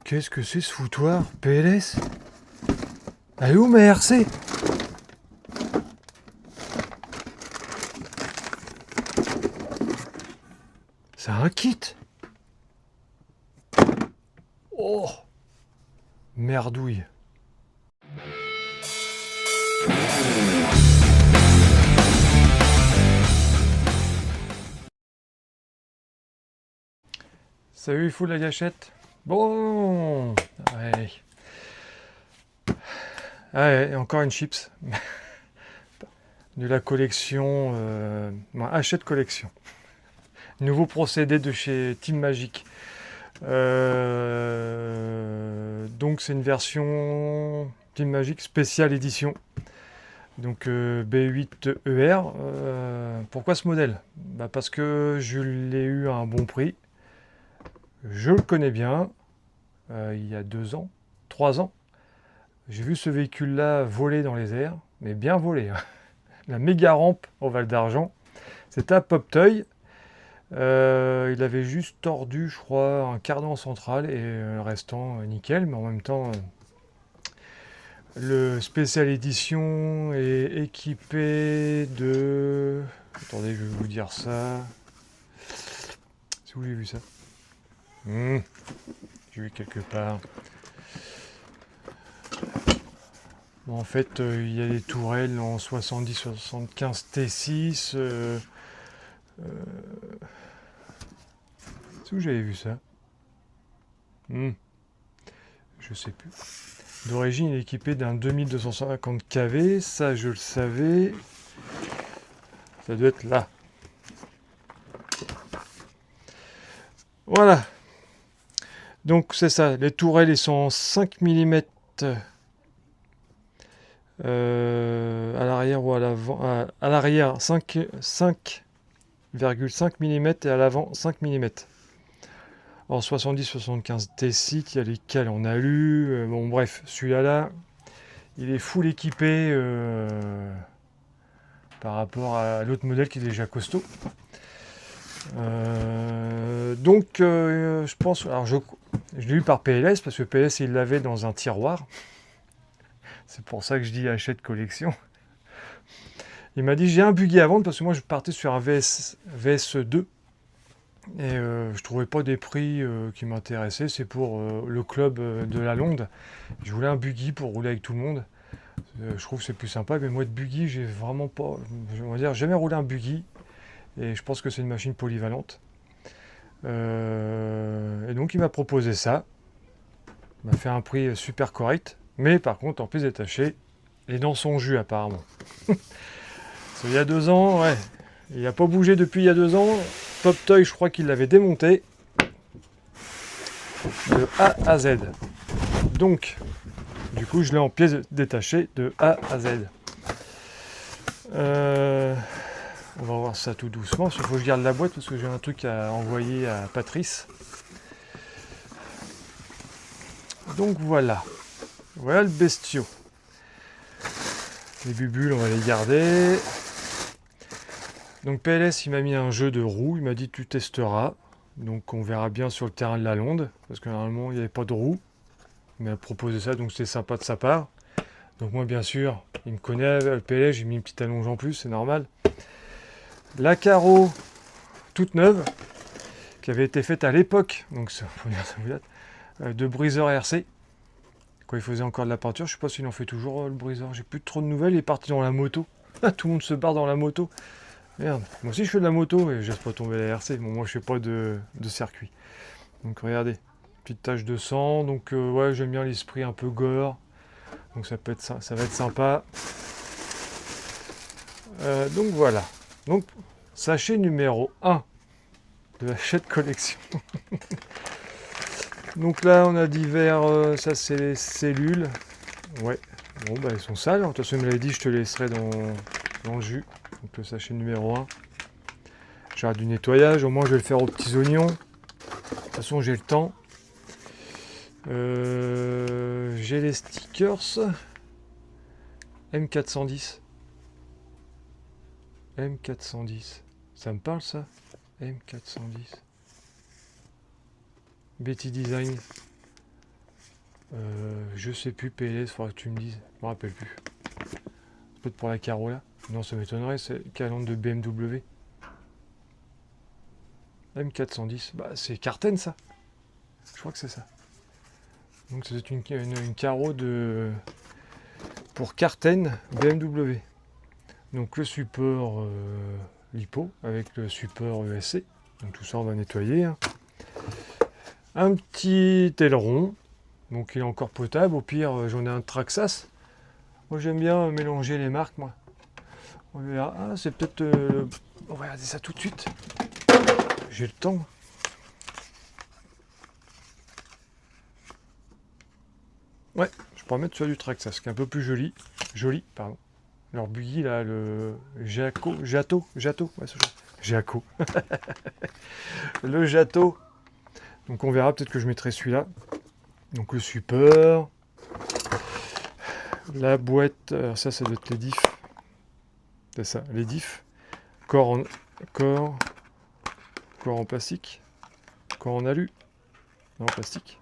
Qu'est-ce que c'est ce foutoir? PLS? Elle est où ma RC? C'est un kit? Oh! Merdouille. Salut, il fout la gâchette. Bon! Ouais. Ouais, encore une chips. De la collection... Hachette collection. Nouveau procédé de chez Team Magic. Donc c'est une version Team Magic spéciale édition. Donc B8ER. Pourquoi ce modèle? Parce que je l'ai eu à un bon prix. Je le connais bien. Il y a 2 ans, 3 ans. J'ai vu ce véhicule-là voler dans les airs, mais bien voler. La méga rampe au Val d'Argent. C'était à Poptoy. Il avait juste tordu, je crois, un cardan central et le restant nickel, mais en même temps, le spécial édition est équipé de... Attendez, je vais vous dire ça. C'est où j'ai vu ça? J'ai vu quelque part. Bon, en fait, il y a des tourelles en 70-75 T6. C'est où j'avais vu ça? Je sais plus. D'origine, il est équipé d'un 2250 kV. Ça, je le savais. Ça doit être là. Voilà. Donc, c'est ça. Les tourelles, elles sont en 5 mm à l'arrière ou à l'avant. À l'arrière, 5,5 mm et à l'avant, 5 mm. En 70-75 T6, il y a lesquels on a lu. Bon, bref, celui-là, il est full équipé par rapport à l'autre modèle qui est déjà costaud. Donc, je pense. Alors, je l'ai eu par PLS parce que PLS il l'avait dans un tiroir. C'est pour ça que je dis achète collection. Il m'a dit j'ai un buggy à vendre parce que moi je partais sur un VS2 et je trouvais pas des prix qui m'intéressaient. C'est pour le club de la Londe. Je voulais un buggy pour rouler avec tout le monde. Je trouve que c'est plus sympa. Mais moi de buggy j'ai vraiment pas. On va dire jamais roulé un buggy et je pense que c'est une machine polyvalente. Et donc il m'a proposé ça. Il m'a fait un prix super correct. Mais par contre en plus détaché. Et dans son jus apparemment. Il y a 2 ans, ouais. Il n'a pas bougé depuis il y a 2 ans. Poptoy, je crois qu'il l'avait démonté. De A à Z. Donc, du coup, je l'ai en pièces détachées de A à Z. On va voir ça tout doucement. Il faut que je garde la boîte parce que j'ai un truc à envoyer à Patrice. Donc voilà. Voilà le bestiau. Les bubules, on va les garder. Donc PLS, il m'a mis un jeu de roues. Il m'a dit tu testeras. Donc on verra bien sur le terrain de la Londe. Parce que normalement, il n'y avait pas de roues. Il m'a proposé ça, donc c'était sympa de sa part. Donc moi, bien sûr, il me connaît, le PLS, j'ai mis une petite allonge en plus, c'est normal. La carreau, toute neuve, qui avait été faite à l'époque, donc ça, faut dire, ça vous date, de briseur RC. Quand il faisait encore de la peinture, je sais pas s'il en fait toujours le briseur. J'ai plus trop de nouvelles, il est parti dans la moto. Tout le monde se barre dans la moto. Merde, moi aussi je fais de la moto et je laisse pas tomber la RC. Bon, moi je fais pas de circuit. Donc regardez, petite tache de sang. Donc ouais, j'aime bien l'esprit un peu gore. Donc ça va être sympa. Donc voilà. Donc sachet numéro 1 de la Hachette collection. Donc là on a divers. Ça c'est les cellules. Ouais. Bon bah elles sont sales. De toute façon il me l'avait dit, je te laisserai dans le jus. Donc le sachet numéro 1. J'arrête du nettoyage. Au moins je vais le faire aux petits oignons. De toute façon j'ai le temps. J'ai les stickers M410. M410. Ça me parle ça? M410. Betty Design. Je sais plus, PLS, faudra que tu me dises. Je me rappelle plus. Peut-être pour la Carola. Non, ça m'étonnerait, c'est calandre de BMW. M410, bah c'est Carten ça. Je crois que c'est ça. Donc c'est une carreau de pour Carten BMW. Donc le support lipo avec le support ESC. Donc tout ça on va nettoyer. Hein. Un petit aileron. Donc il est encore potable. Au pire j'en ai un Traxxas. Moi j'aime bien mélanger les marques moi. On verra. Ah c'est peut-être... On va regarder ça tout de suite. J'ai le temps. Ouais, je pourrais mettre sur du Traxxas, qui est un peu plus joli. Joli, pardon. Leur buggy là, le Jato, ouais, ce genre. Jaco. Le Jato. Donc on verra, peut-être que je mettrai celui-là. Donc le support. La boîte, ça doit être les diffs. C'est ça, les diffs. Corps en plastique. Corps en alu. Non, en plastique.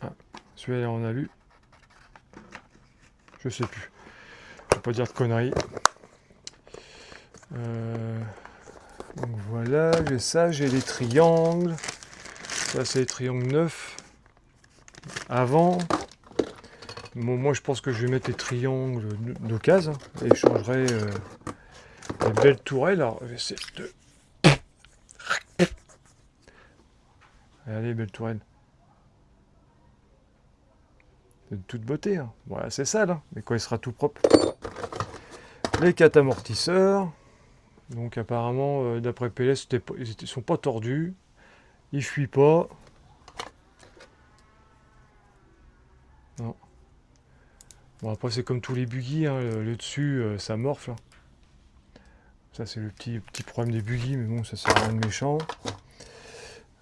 Ah, celui-là est en alu. Je sais plus. Je vais pas dire de conneries. Donc voilà, j'ai ça, j'ai les triangles. Ça, c'est les triangles neufs. Avant. Bon, moi, je pense que je vais mettre les triangles d'occasion. Et je changerai les belles tourelles. Alors, je vais essayer de... Regardez, belles tourelles. C'est de toute beauté. Hein. Voilà, c'est sale, hein. Mais quand il sera tout propre. Les 4 amortisseurs. Donc apparemment, d'après PLS, ils sont pas tordus. Ils fuient pas. Non. Bon, après, c'est comme tous les buggy. Hein. Le dessus, ça morfle. Hein. Ça, c'est le petit problème des buggy. Mais bon, ça, c'est rien de méchant.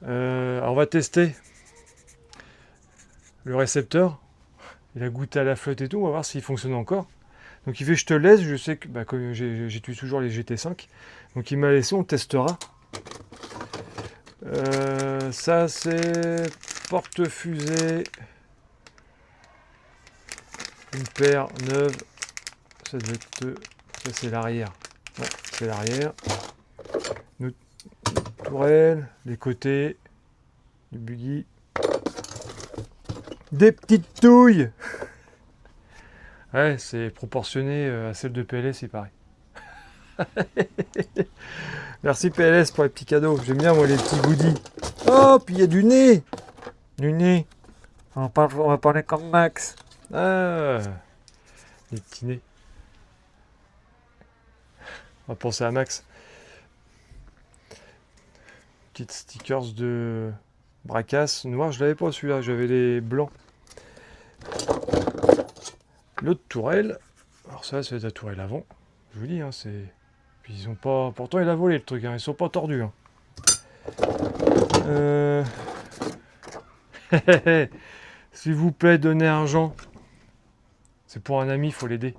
Alors, on va tester le récepteur. Il a goûté à la flotte et tout. On va voir s'il fonctionne encore. Donc, il fait je te laisse. Je sais que bah, comme j'utilise toujours les GT5. Donc, il m'a laissé. On testera. Ça, c'est porte-fusée. Une paire neuve. Ça doit être... Ça, c'est l'arrière. Ouais, c'est l'arrière. Notre tourelle. Les côtés. Du buggy. Des petites touilles. Ouais, c'est proportionné à celle de PLS, il paraît. Merci PLS pour les petits cadeaux. J'aime bien, moi, les petits goodies. Oh, puis il y a du nez. Du nez. On va parler comme Max. Ah, les petits nez. On va penser à Max. Petites stickers de Bracas. Noir, je l'avais pas celui-là. J'avais les blancs. L'autre tourelle. Alors ça, c'est la tourelle avant. Je vous dis, hein, c'est... Puis ils ont pas... Pourtant, il a volé le truc. Hein. Ils sont pas tordus. Hein. S'il vous plaît, donnez argent. C'est pour un ami, il faut l'aider.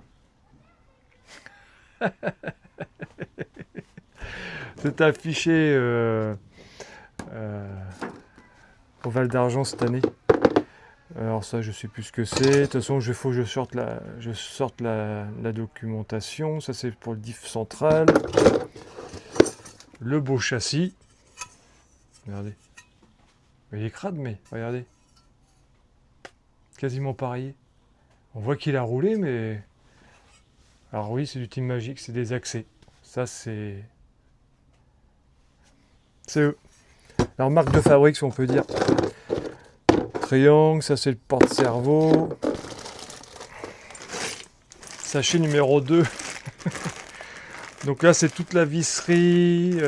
C'est affiché au Val d'Argent cette année. Alors ça, je sais plus ce que c'est. De toute façon, il faut que je sorte la documentation. Ça, c'est pour le diff central. Le beau châssis. Regardez. Il est crade, mais regardez. Quasiment pareil. On voit qu'il a roulé, mais... Alors oui, c'est du Team Magic, c'est des accès. Ça, c'est... C'est eux. Alors, marque de fabrique, si on peut dire. Triangle, ça c'est le porte-cerveau. Sachet numéro 2. Donc là, c'est toute la visserie.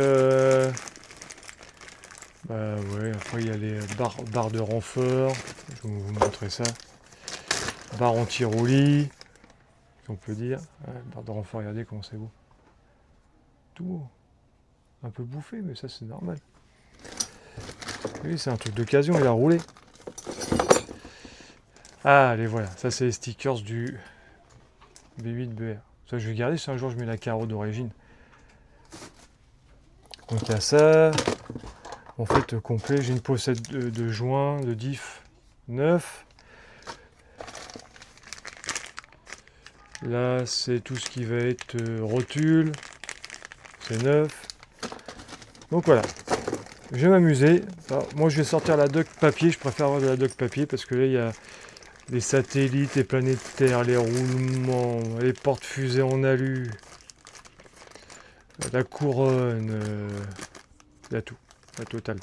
Bah ouais, après il y a les barres de renfort. Je vais vous montrer ça. Barre anti-roulis, si on peut dire. Ouais, barre de renfort, regardez comment c'est beau. Tout un peu bouffé, mais ça c'est normal. Oui, c'est un truc d'occasion, il a roulé. Ah, les voilà. Ça, c'est les stickers du B8BR. Ça, je vais garder si un jour je mets la carreau d'origine. Donc, il y a ça. en fait complet. J'ai une pochette de joints, de diff neuf. Là, c'est tout ce qui va être rotule, c'est neuf. Donc voilà, je vais m'amuser. Moi, je vais sortir la dock papier. Je préfère avoir de la dock papier parce que là, il y a les satellites, les planétaires, les roulements, les portes-fusées en alu, la couronne, il y a tout, la totale.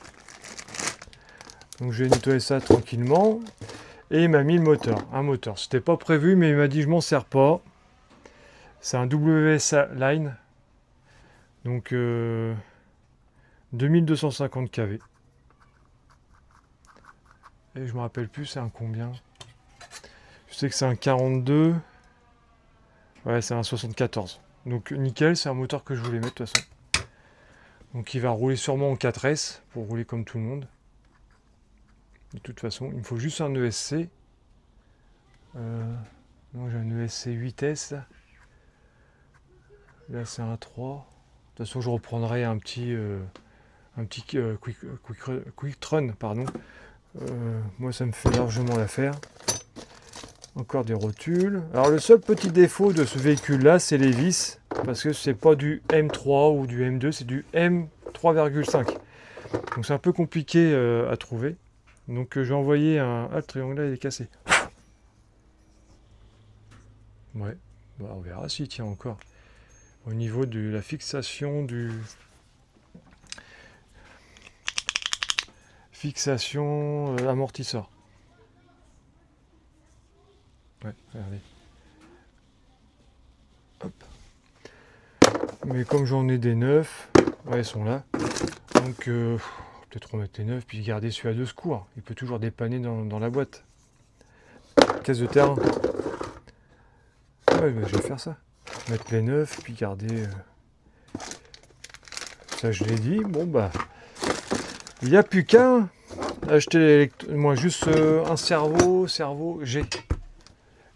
Donc je vais nettoyer ça tranquillement. Et il m'a mis le moteur, un moteur. C'était pas prévu, mais il m'a dit je m'en sers pas. C'est un WSA Line. Donc 2250 kV. Et je me rappelle plus c'est un combien. Je sais que c'est un 42. Ouais, c'est un 74. Donc nickel, c'est un moteur que je voulais mettre de toute façon. Donc il va rouler sûrement en 4S pour rouler comme tout le monde. De toute façon, il me faut juste un ESC. Non, j'ai un ESC 8S. Là, c'est un 3. De toute façon, je reprendrai un petit quick run, pardon. Moi, ça me fait largement l'affaire. Encore des rotules. Alors, le seul petit défaut de ce véhicule-là, c'est les vis. Parce que c'est pas du M3 ou du M2, c'est du M3,5. Donc, c'est un peu compliqué à trouver. Donc, je vais envoyer un... Ah, le triangle là, il est cassé. Ouais, bah, on verra s'il tient encore. Au niveau de la fixation du... Fixation amortisseur. Ouais, regardez. Hop. Mais comme j'en ai des neufs, ouais, ils sont là. Donc, peut-être remettre les neufs, puis garder celui-là de secours. Il peut toujours dépanner dans la boîte. Caisse de terrain. Ouais, bah, je vais faire ça. Mettre les neufs, puis garder... Ça, je l'ai dit. Bon, bah... Il n'y a plus qu'à acheter moi juste un cerveau G.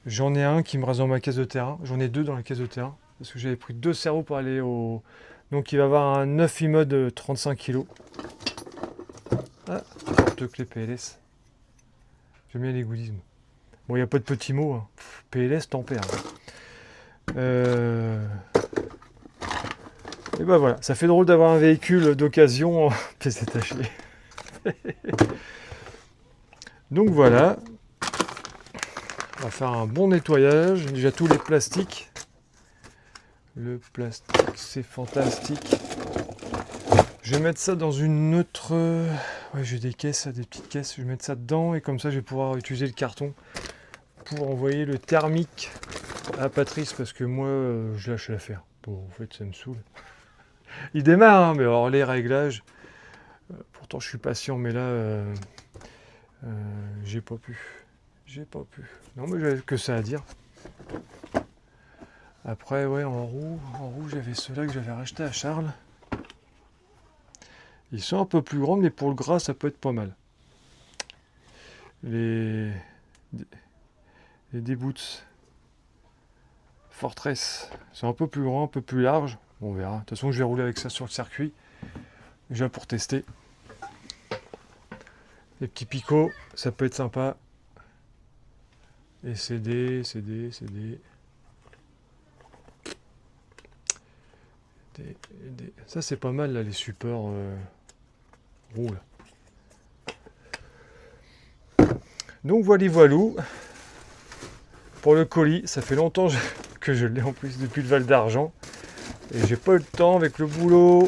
J'en ai un qui me reste dans ma caisse de terrain. J'en ai deux dans la caisse de terrain. Parce que j'avais pris deux cerveaux pour aller au... Donc il va avoir un 9 iMode 35 kg. Ah, porte-clés PLS. J'aime bien les goodies. Bon, il n'y a pas de petits mots. Hein. PLS, tempère. Et ben voilà, ça fait drôle d'avoir un véhicule d'occasion en pièces détachées. Donc voilà. On va faire un bon nettoyage. Déjà tous les plastiques. Le plastique, c'est fantastique. Je vais mettre ça dans une autre... Ouais, j'ai des caisses, des petites caisses. Je vais mettre ça dedans et comme ça, je vais pouvoir utiliser le carton pour envoyer le thermique à Patrice parce que moi, je lâche l'affaire. Bon, en fait, ça me saoule. Il démarre, hein, mais alors les réglages... pourtant, je suis patient, mais là, j'ai pas pu. J'ai pas pu. Non, mais j'avais que ça à dire. Après, ouais, en roue, j'avais ceux-là que j'avais racheté à Charles. Ils sont un peu plus grands, mais pour le gras, ça peut être pas mal. Les D-Boots Fortress, c'est un peu plus grand, un peu plus large. On verra. De toute façon, je vais rouler avec ça sur le circuit. Déjà pour tester. Les petits picots, ça peut être sympa. Et CD. Ça, c'est pas mal, là, les supports roues. Donc, voilou. Pour le colis, ça fait longtemps que je l'ai en plus depuis le Val d'Argent. Et j'ai pas eu le temps avec le boulot,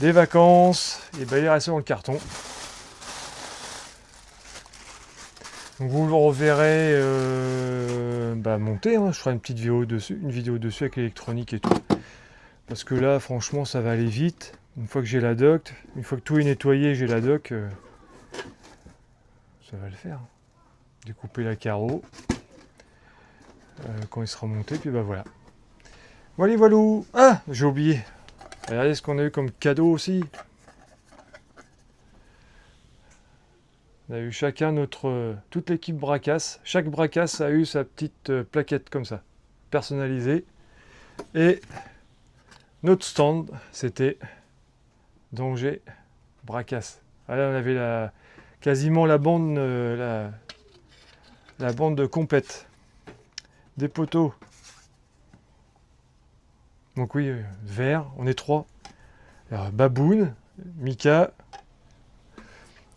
des vacances, et ben il est resté dans le carton. Donc vous le reverrez monter, hein. Je ferai une petite vidéo dessus avec l'électronique et tout. Parce que là, franchement, ça va aller vite. Une fois que j'ai la dock, une fois que tout est nettoyé, j'ai la dock, ça va le faire. Découper la carreau quand il sera monté, puis bah voilà. Voilou. Ah, j'ai oublié. Regardez ce qu'on a eu comme cadeau aussi. On a eu chacun toute l'équipe Bracasse. Chaque Bracasse a eu sa petite plaquette comme ça, personnalisée. Et notre stand, c'était Danger Bracasse. Ah, là, on avait quasiment la bande, la bande complète. Des poteaux. Donc oui, vert, on est 3. Alors, Baboune, Mika.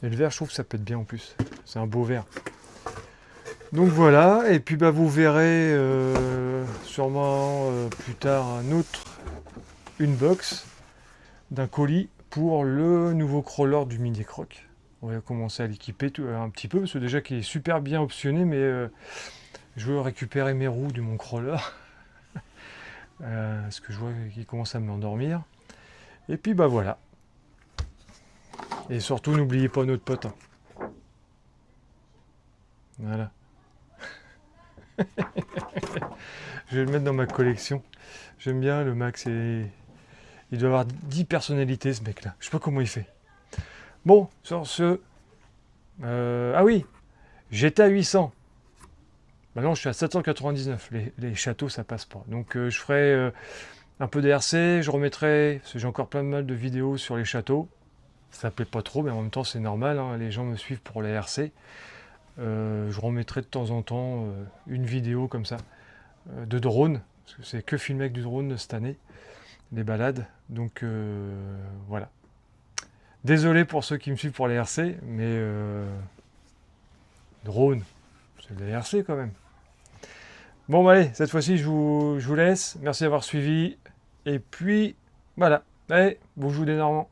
Et le vert, je trouve que ça pète bien en plus. C'est un beau vert. Donc voilà, et puis bah, vous verrez sûrement plus tard une box d'un colis pour le nouveau crawler du Mini Croc. On va commencer à l'équiper un petit peu, parce que déjà qu'il est super bien optionné, mais je veux récupérer mes roues de mon crawler. Parce que je vois qu'il commence à m'endormir. Et puis bah voilà. Et surtout, n'oubliez pas notre pote. Hein. Voilà. Je vais le mettre dans ma collection. J'aime bien le Max. Il doit avoir 10 personnalités, ce mec-là. Je sais pas comment il fait. Bon, sur ce... ah oui, j'étais à 800. Maintenant, je suis à 799. Les châteaux, ça passe pas. Donc, je ferai un peu d'RC. Je remettrai... Parce que j'ai encore plein de mal de vidéos sur les châteaux. Ça plaît pas trop, mais en même temps, c'est normal. Hein, les gens me suivent pour les RC. Je remettrai de temps en temps une vidéo comme ça de drone, parce que c'est que filmé avec du drone cette année, des balades. Donc voilà. Désolé pour ceux qui me suivent pour les RC, mais drone, c'est des RC quand même. Bon, bah, allez, cette fois-ci, je vous laisse. Merci d'avoir suivi. Et puis, voilà. Allez, bonjour des Normands.